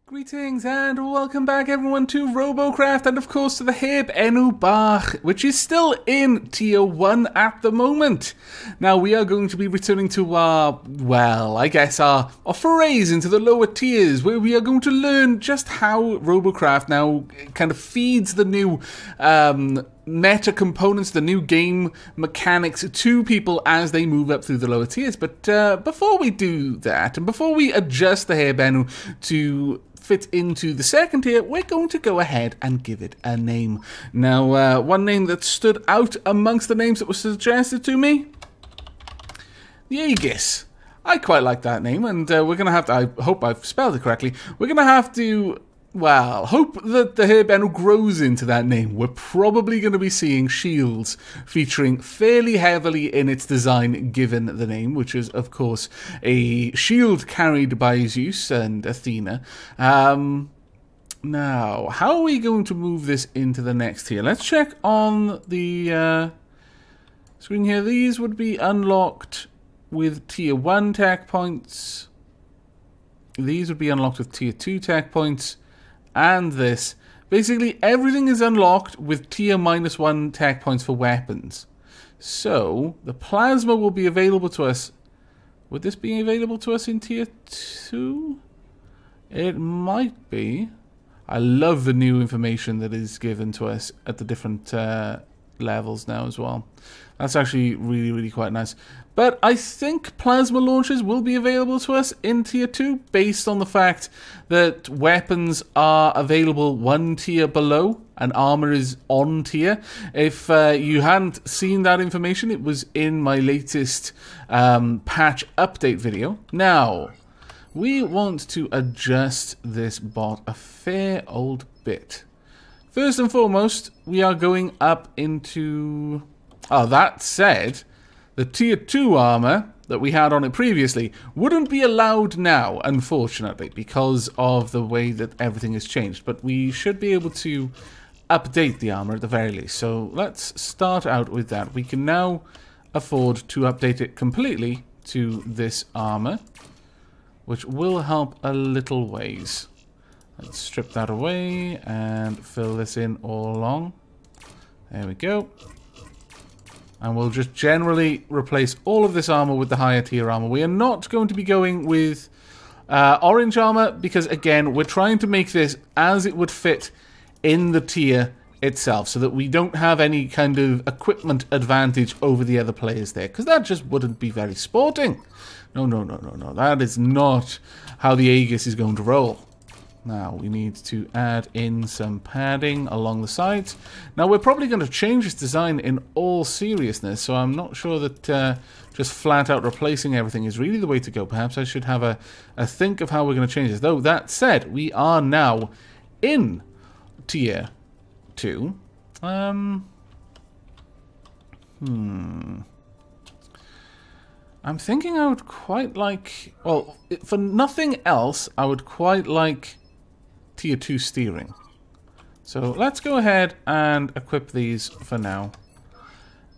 Greetings and welcome back everyone to Robocraft and of course to the Heb Enu Bach, which is still in Tier 1 at the moment. Now we are going to be returning to our, well, I guess our forays into the lower tiers, where we are going to learn just how Robocraft now kind of feeds the new meta components, the new game mechanics to people as they move up through the lower tiers. But before we do that, and before we adjust the Heb Enu to fit into the second tier, we're going to go ahead and give it a name. Now, one name that stood out amongst the names that were suggested to me, the Aegis. I quite like that name, and we're going to have to, I hope I've spelled it correctly, we're going to have to, well, hope that the Heb Enu grows into that name. We're probably going to be seeing shields featuring fairly heavily in its design, given the name, which is, of course, a shield carried by Zeus and Athena. Now, how are we going to move this into the next tier? Let's check on the screen here. These would be unlocked with Tier 1 tech points. These would be unlocked with Tier 2 tech points. And this. Basically, everything is unlocked with Tier -1 tech points for weapons. So, the plasma will be available to us. Would this be available to us in Tier 2? It might be. I love the new information that is given to us at the different levels now as well. That's actually really, really quite nice. But I think plasma launchers will be available to us in Tier 2 based on the fact that weapons are available one tier below and armor is on tier. If you hadn't seen that information, it was in my latest patch update video. Now, we want to adjust this bot a fair old bit. First and foremost, we are going up into... Oh, that said, the Tier 2 armor that we had on it previously wouldn't be allowed now, unfortunately, because of the way that everything has changed. But we should be able to update the armor at the very least. So let's start out with that. We can now afford to update it completely to this armor, which will help a little ways. Let's strip that away and fill this in all along. There we go. And we'll just generally replace all of this armor with the higher tier armor. We are not going to be going with orange armor because, again, we're trying to make this as it would fit in the tier itself so that we don't have any kind of equipment advantage over the other players there, because that just wouldn't be very sporting. No, no, no, no, no. That is not how the Aegis is going to roll. Now, we need to add in some padding along the sides. Now, we're probably going to change this design in all seriousness, so I'm not sure that just flat out replacing everything is really the way to go. Perhaps I should have a think of how we're going to change this. Though, that said, we are now in Tier 2. I'm thinking I would quite like... Well, for nothing else, I would quite like Tier 2 steering. So let's go ahead and equip these for now.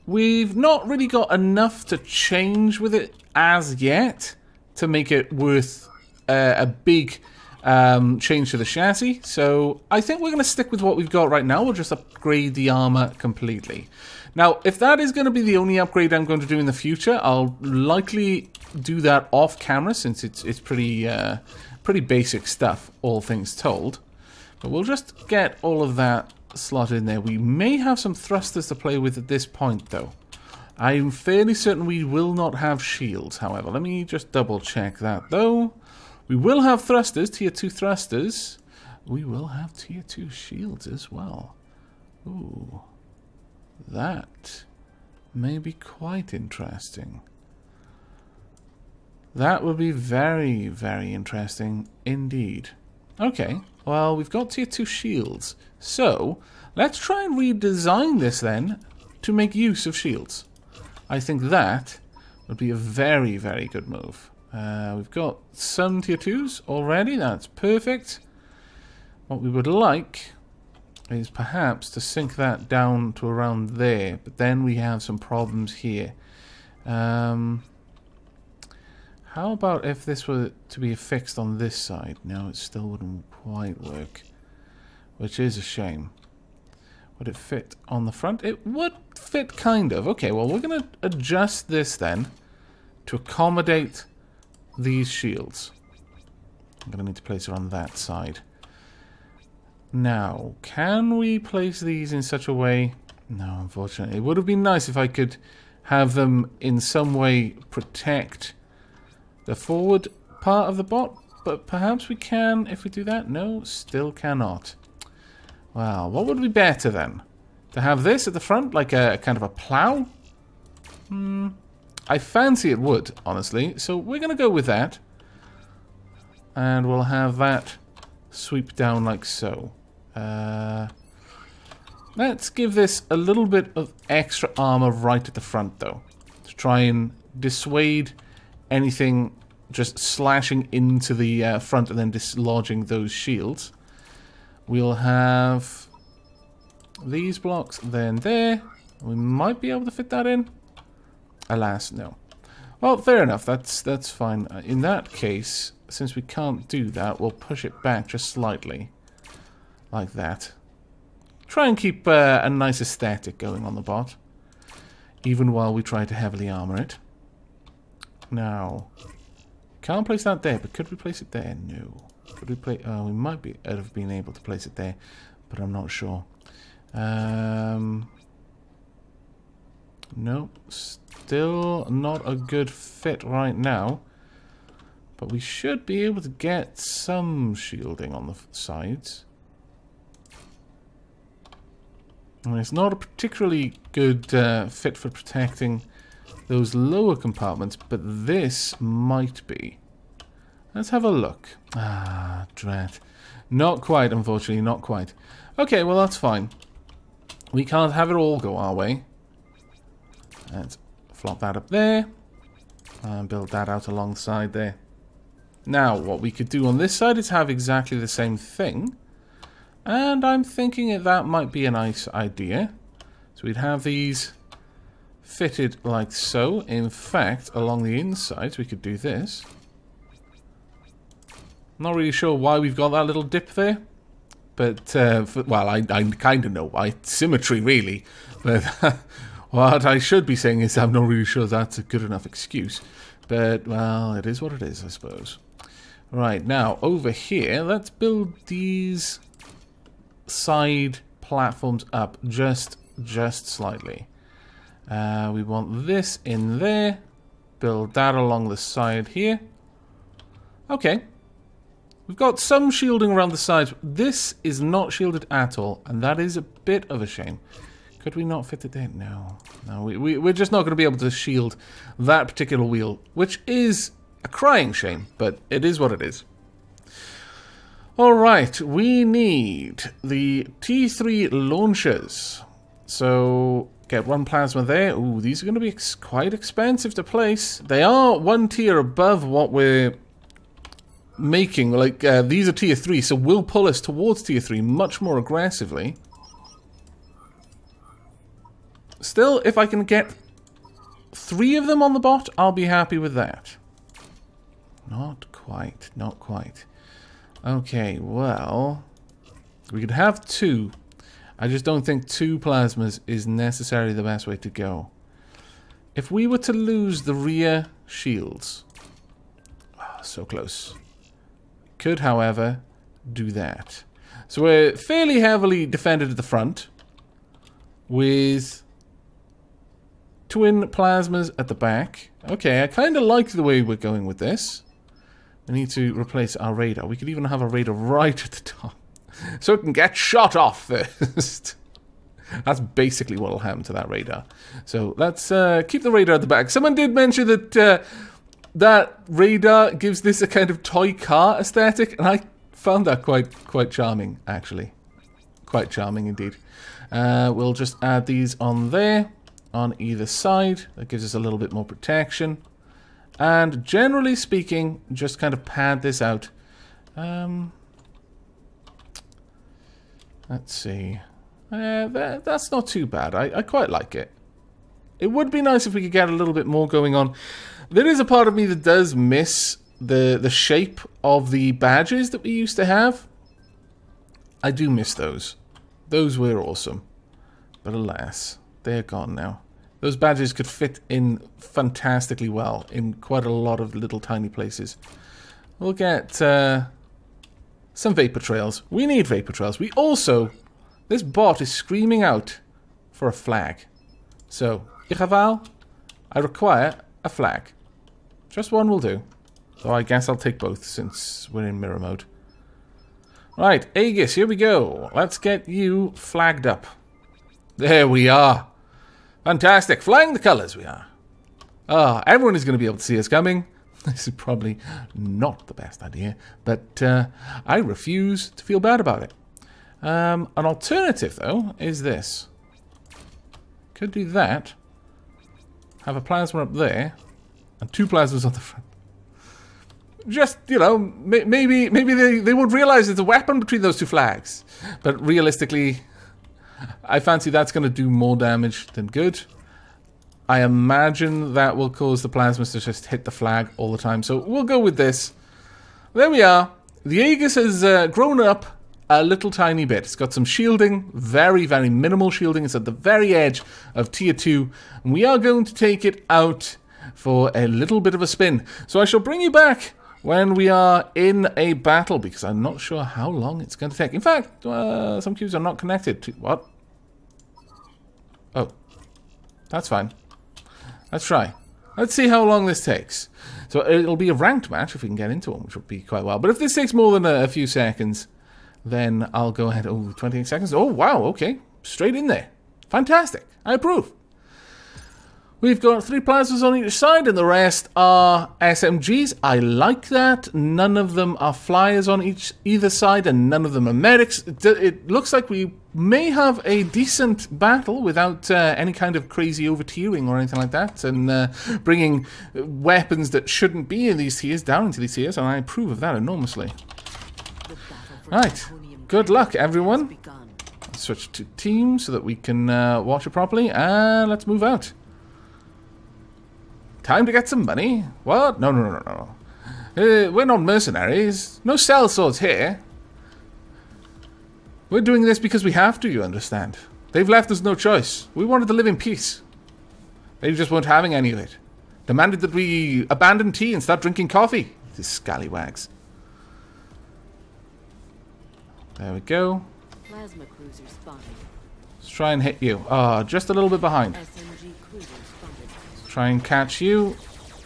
We've not really got enough to change with it as yet to make it worth a big change to the chassis. So I think we're going to stick with what we've got right now. We'll just upgrade the armor completely. Now, if that is going to be the only upgrade I'm going to do in the future, I'll likely do that off camera since it's pretty basic stuff, all things told. But we'll just get all of that slotted in there. We may have some thrusters to play with at this point, though. I'm fairly certain we will not have shields, however. Let me just double check that, though. We will have thrusters, Tier 2 thrusters. We will have Tier 2 shields as well. Ooh. That may be quite interesting. That would be very, very interesting indeed. Okay, well, we've got Tier 2 shields. So, let's try and redesign this then to make use of shields. I think that would be a very, very good move. We've got some Tier 2s already. That's perfect. What we would like is perhaps to sink that down to around there. But then we have some problems here. How about if this were to be affixed on this side? No, it still wouldn't quite work, which is a shame. Would it fit on the front? It would fit kind of. Okay, well, we're going to adjust this then to accommodate these shields. I'm going to need to place it on that side. Now, can we place these in such a way? No, unfortunately. It would have been nice if I could have them in some way protect the forward part of the bot, but perhaps we can if we do that. No, still cannot. Well, what would be better then? To have this at the front, like a kind of a plow? I fancy it would, honestly. So we're going to go with that. And we'll have that sweep down like so. Let's give this a little bit of extra armor right at the front, though. To try and dissuade anything just slashing into the front and then dislodging those shields. We'll have these blocks then there. We might be able to fit that in. Alas, no. Well, fair enough. That's fine. In that case, since we can't do that, we'll push it back just slightly. Like that. Try and keep a nice aesthetic going on the bot. Even while we try to heavily armor it. Now, can't place that there, but could we place it there? No. Could we place? We might have been able to place it there, but I'm not sure. Nope, still not a good fit right now. But we should be able to get some shielding on the sides. I mean, it's not a particularly good fit for protecting those lower compartments, but this might be. Let's have a look. Ah, drat. Not quite, unfortunately, not quite. Okay, well, that's fine. We can't have it all go our way. Let's flop that up there. And build that out alongside there. Now, what we could do on this side is have exactly the same thing. And I'm thinking that might be a nice idea. So we'd have these fitted like so. In fact, along the inside, we could do this. Not really sure why we've got that little dip there. But, well, I kind of know why. Symmetry, really. But what I should be saying is I'm not really sure that's a good enough excuse. But, well, it is what it is, I suppose. Right, now, over here, let's build these side platforms up just slightly. We want this in there. Build that along the side here. Okay. We've got some shielding around the sides. This is not shielded at all, and that is a bit of a shame. Could we not fit it there? No. No, we're just not going to be able to shield that particular wheel, which is a crying shame, but it is what it is. Alright, we need the T3 launchers. So, get one plasma there. Ooh, these are going to be quite expensive to place. They are one tier above what we're making. Like, these are tier 3, so will pull us towards tier 3 much more aggressively. Still, if I can get 3 of them on the bot, I'll be happy with that. Not quite, not quite. Okay, well, we could have 2. I just don't think 2 plasmas is necessarily the best way to go. If we were to lose the rear shields, so close. Could, however, do that. So we're fairly heavily defended at the front with twin plasmas at the back. Okay, I kind of like the way we're going with this. We need to replace our radar. We could even have a radar right at the top, so it can get shot off first. That's basically what will happen to that radar. So let's keep the radar at the back. Someone did mention that that radar gives this a kind of toy car aesthetic, and I found that quite charming, actually. Quite charming indeed. We'll just add these on there, on either side. That gives us a little bit more protection. And generally speaking, just kind of pad this out. Let's see. That's not too bad. I quite like it. It would be nice if we could get a little bit more going on There is a part of me that does miss the shape of the badges that we used to have. I do miss those. Those were awesome. But alas, they're gone now. Those badges could fit in fantastically well in quite a lot of little tiny places. We'll get some vapor trails. We need vapor trails. We also... This bot is screaming out for a flag. So, Ichaval, I require a flag. Just one will do. So I guess I'll take both since we're in mirror mode. Right, Aegis, here we go. Let's get you flagged up. There we are. Fantastic. Flying the colours we are. Ah, everyone is going to be able to see us coming. This is probably not the best idea, but I refuse to feel bad about it. An alternative, though, is this. Could do that. Have a plasma up there, and 2 plasmas on the front. Just, you know, maybe they won't realise there's a weapon between those 2 flags. But realistically, I fancy that's going to do more damage than good. I imagine that will cause the plasmas to just hit the flag all the time. So we'll go with this. There we are. The Aegis has grown up a little tiny bit. It's got some shielding. Very, very minimal shielding. It's at the very edge of tier 2. And we are going to take it out for a little bit of a spin. So I shall bring you back when we are in a battle, because I'm not sure how long it's going to take. In fact, some cubes are not connected to... What? Oh. That's fine. Let's try. Let's see how long this takes. So it'll be a ranked match if we can get into one, which would be quite well. But if this takes more than a few seconds, then I'll go ahead. Oh, 28 seconds. Oh, wow. Okay. Straight in there. Fantastic. I approve. We've got 3 plasmas on each side, and the rest are SMGs. I like that. None of them are flyers on either side, and none of them are medics. It looks like we may have a decent battle without any kind of crazy over-tiering or anything like that, and bringing weapons that shouldn't be in these tiers down into these tiers, and I approve of that enormously. Right. Good luck, everyone. Let's switch to team so that we can watch it properly, and let's move out. Time to get some money. What? No. We're not mercenaries. No sellswords here. We're doing this because we have to, you understand. They've left us no choice. We wanted to live in peace. They just weren't having any of it. Demanded that we abandon tea and start drinking coffee. These scallywags. There we go. Plasma cruiser spotted. Let's try and hit you. Ah, just a little bit behind. Try and catch you.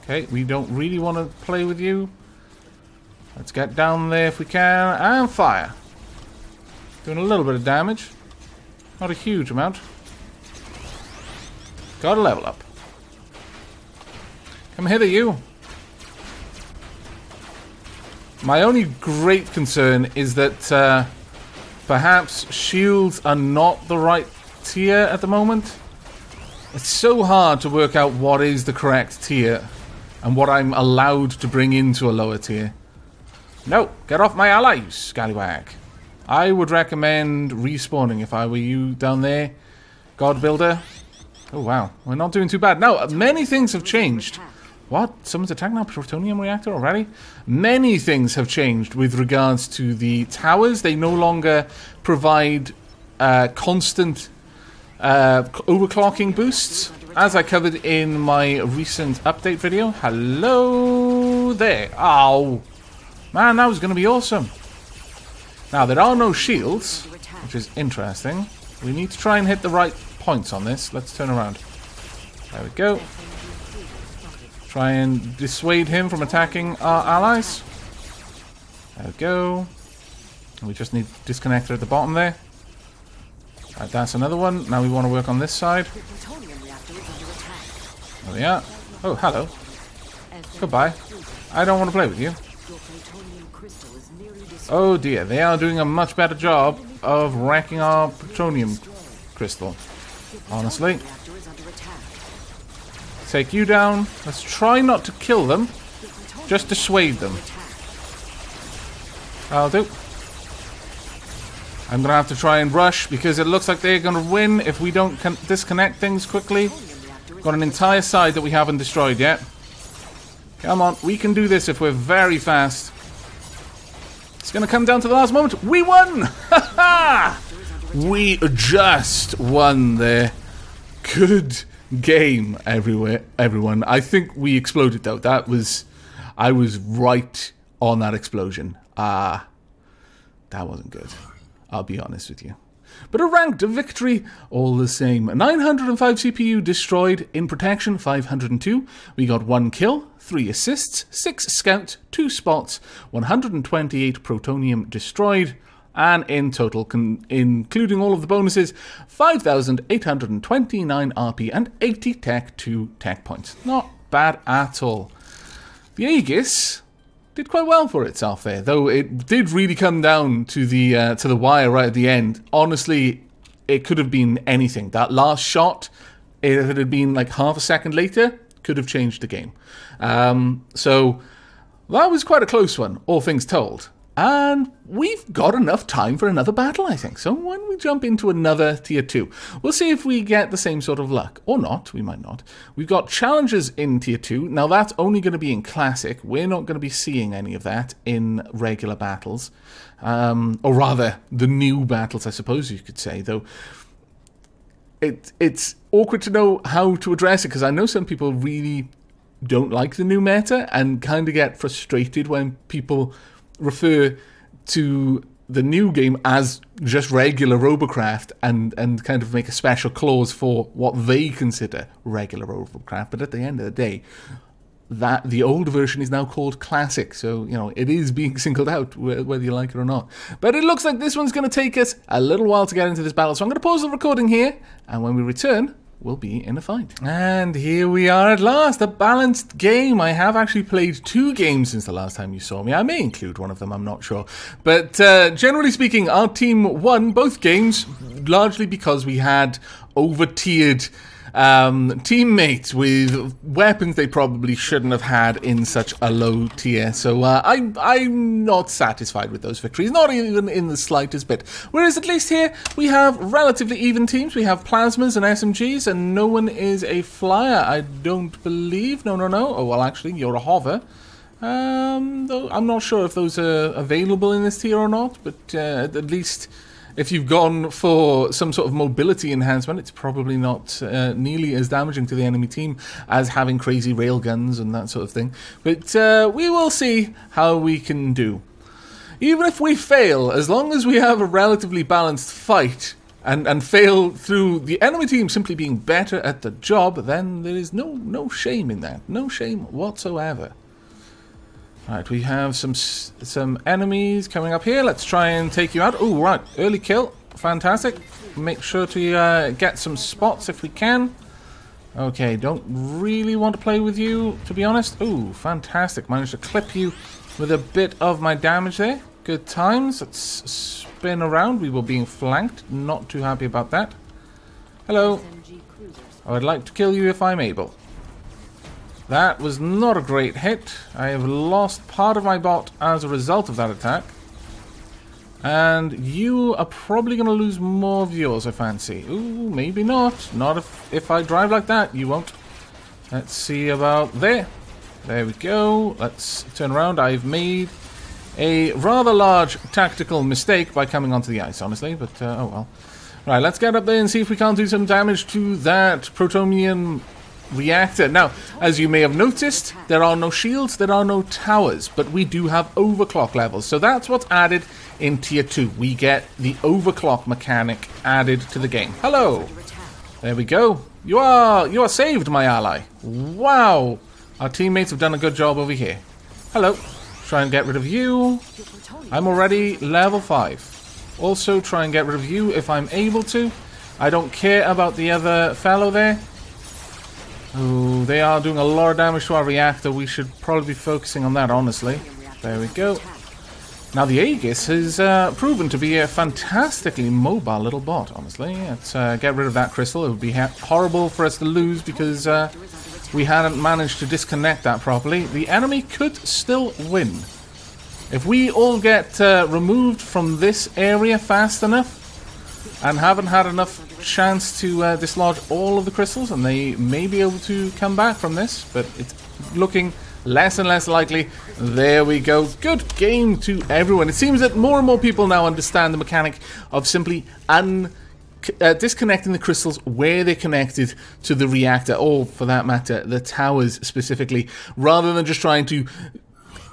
Okay, we don't really want to play with you. Let's get down there if we can. And fire. Doing a little bit of damage. Not a huge amount. Gotta level up. Come hither, you. My only great concern is that perhaps shields are not the right tier at the moment. It's so hard to work out what is the correct tier and what I'm allowed to bring into a lower tier. No, get off my ally, you scallywag. I would recommend respawning if I were you down there, God Builder. Oh wow, we're not doing too bad. Now, many things have changed. What? Someone's attacking our plutonium reactor already? Many things have changed with regards to the towers. They no longer provide constant overclocking boosts, as I covered in my recent update video. Hello there. Oh, man, that was going to be awesome. Now, there are no shields, which is interesting. We need to try and hit the right points on this. Let's turn around. There we go. Try and dissuade him from attacking our allies. There we go. We just need disconnector at the bottom there. Right, that's another one. Now we want to work on this side. There we are. Oh, hello. Goodbye. I don't want to play with you. Oh dear, they are doing a much better job of wrecking our plutonium crystal. Honestly. Take you down. Let's try not to kill them. Just dissuade them. That'll do. I'm going to have to try and rush because it looks like they're going to win if we don't disconnect things quickly. Got an entire side that we haven't destroyed yet. Come on, we can do this if we're very fast. It's going to come down to the last moment. We won! Ha ha! We just won there. Good game, everyone. I think we exploded, though. I was right on that explosion. That wasn't good. I'll be honest with you. But a ranked victory all the same. 905 CPU destroyed. In protection, 502. We got 1 kill, 3 assists, 6 scouts, 2 spots, 128 protonium destroyed. And in total, including all of the bonuses, 5,829 RP and 80 Tech 2 tech points. Not bad at all. The Aegis did quite well for itself there, though it did really come down to the wire right at the end. Honestly, it could have been anything. That last shot, if it had been like half a second later, could have changed the game. So that was quite a close one, all things told. And we've got enough time for another battle, I think. So when we jump into another tier 2, we'll see if we get the same sort of luck. Or not, we might not. We've got challenges in tier 2. Now that's only going to be in classic. We're not going to be seeing any of that in regular battles. Or rather, the new battles, I suppose you could say. Though it's awkward to know how to address it, because I know some people really don't like the new meta and kind of get frustrated when people refer to the new game as just regular Robocraft and kind of make a special clause for what they consider regular Robocraft. But at the end of the day, that the old version is now called Classic, so you know it is being singled out whether you like it or not. But it looks like this one's going to take us a little while to get into this battle, so I'm going to pause the recording here, and when we return, we'll be in a fight. And here we are at last, a balanced game. I have actually played 2 games since the last time you saw me. I may include one of them, I'm not sure. But generally speaking, our team won both games, largely because we had over-tiered teammates with weapons they probably shouldn't have had in such a low tier. So I'm not satisfied with those victories, not even in the slightest bit. Whereas at least here we have relatively even teams. We have plasmas and SMGs, and no one is a flyer, I don't believe. No. Oh, well, actually, you're a hover. Though I'm not sure if those are available in this tier or not, but at least if you've gone for some sort of mobility enhancement, it's probably not nearly as damaging to the enemy team as having crazy railguns and that sort of thing. But we will see how we can do. Even if we fail, as long as we have a relatively balanced fight and fail through the enemy team simply being better at the job, then there is no shame in that. No shame whatsoever. Right, we have some enemies coming up here. Let's try and take you out. Oh, right, early kill. Fantastic. Make sure to get some spots if we can. Okay, don't really want to play with you, to be honest. Oh, fantastic. Managed to clip you with a bit of my damage there. Good times. Let's spin around. We were being flanked. Not too happy about that. Hello. I would like to kill you if I'm able. That was not a great hit. I have lost part of my bot as a result of that attack. And you are probably going to lose more of yours, I fancy. Ooh, maybe not. Not if I drive like that, you won't. Let's see about there. There we go. Let's turn around. I've made a rather large tactical mistake by coming onto the ice, honestly. But, oh well. Right, let's get up there and see if we can't do some damage to that protonium reactor. Now, as you may have noticed, there are no shields, there are no towers, but we do have overclock levels. So that's what's added in tier 2. We get the overclock mechanic added to the game. Hello. There we go. You are saved, my ally. Wow. Our teammates have done a good job over here. Hello. Try and get rid of you. I'm already level 5. Also try and get rid of you if I'm able to. I don't care about the other fellow there. Oh, they are doing a lot of damage to our reactor. We should probably be focusing on that, honestly. There we go. Now, the Aegis has proven to be a fantastically mobile little bot, honestly. Let's get rid of that crystal. It would be horrible for us to lose because we hadn't managed to disconnect that properly. The enemy could still win. If we all get removed from this area fast enough and haven't had enough chance to dislodge all of the crystals, and they may be able to come back from this, but it's looking less and less likely. There we go. Good game to everyone. It seems that more and more people now understand the mechanic of simply disconnecting the crystals where they're connected to the reactor, or for that matter, the towers specifically, rather than just trying to,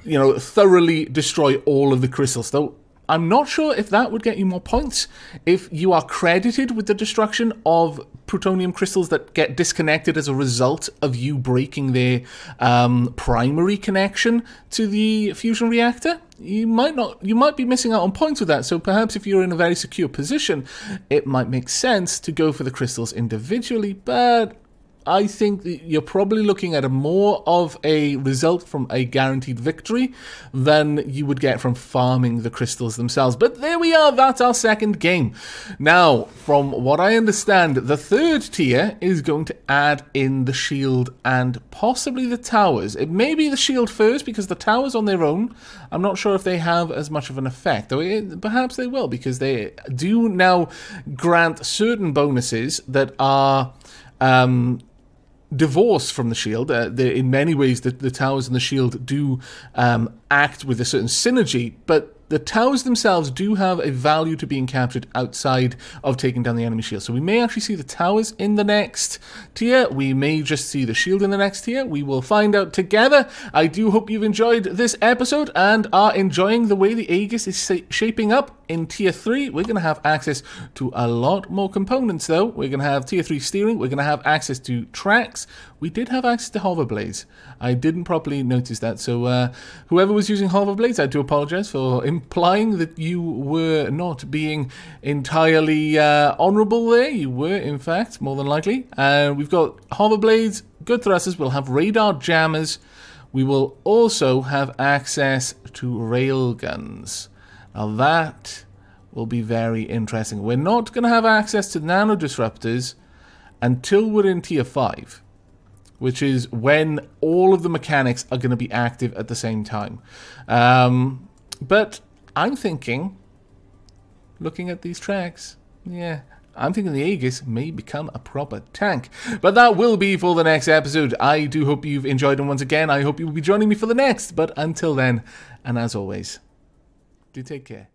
you know, thoroughly destroy all of the crystals. Though I'm not sure if that would get you more points if you are credited with the destruction of plutonium crystals that get disconnected as a result of you breaking their primary connection to the fusion reactor. You might be missing out on points with that. So perhaps if you're in a very secure position, it might make sense to go for the crystals individually, but I think that you're probably looking at a more of a result from a guaranteed victory than you would get from farming the crystals themselves. But there we are, that's our second game. Now, from what I understand, the third tier is going to add in the shield and possibly the towers. It may be the shield first, because the towers on their own, I'm not sure if they have as much of an effect. Though perhaps they will, because they do now grant certain bonuses that are divorced from the shield. In many ways, the towers and the shield do act with a certain synergy, but the towers themselves do have a value to being captured outside of taking down the enemy shield. So we may actually see the towers in the next tier. We may just see the shield in the next tier. We will find out together. I do hope you've enjoyed this episode and are enjoying the way the Aegis is shaping up in tier 3. We're going to have access to a lot more components, though. We're going to have tier 3 steering. We're going to have access to tracks. We did have access to hoverblades. I didn't properly notice that. So whoever was using hoverblades, I do apologize for implying that you were not being entirely honorable there. You were, in fact, more than likely. We've got hoverblades, good thrusters. We'll have radar jammers. We will also have access to railguns. Now that will be very interesting. We're not going to have access to nano disruptors until we're in tier 5. Which is when all of the mechanics are going to be active at the same time. But I'm thinking, looking at these tracks, yeah, I'm thinking the Aegis may become a proper tank. But that will be for the next episode. I do hope you've enjoyed, and once again, I hope you will be joining me for the next. But until then, and as always, do take care.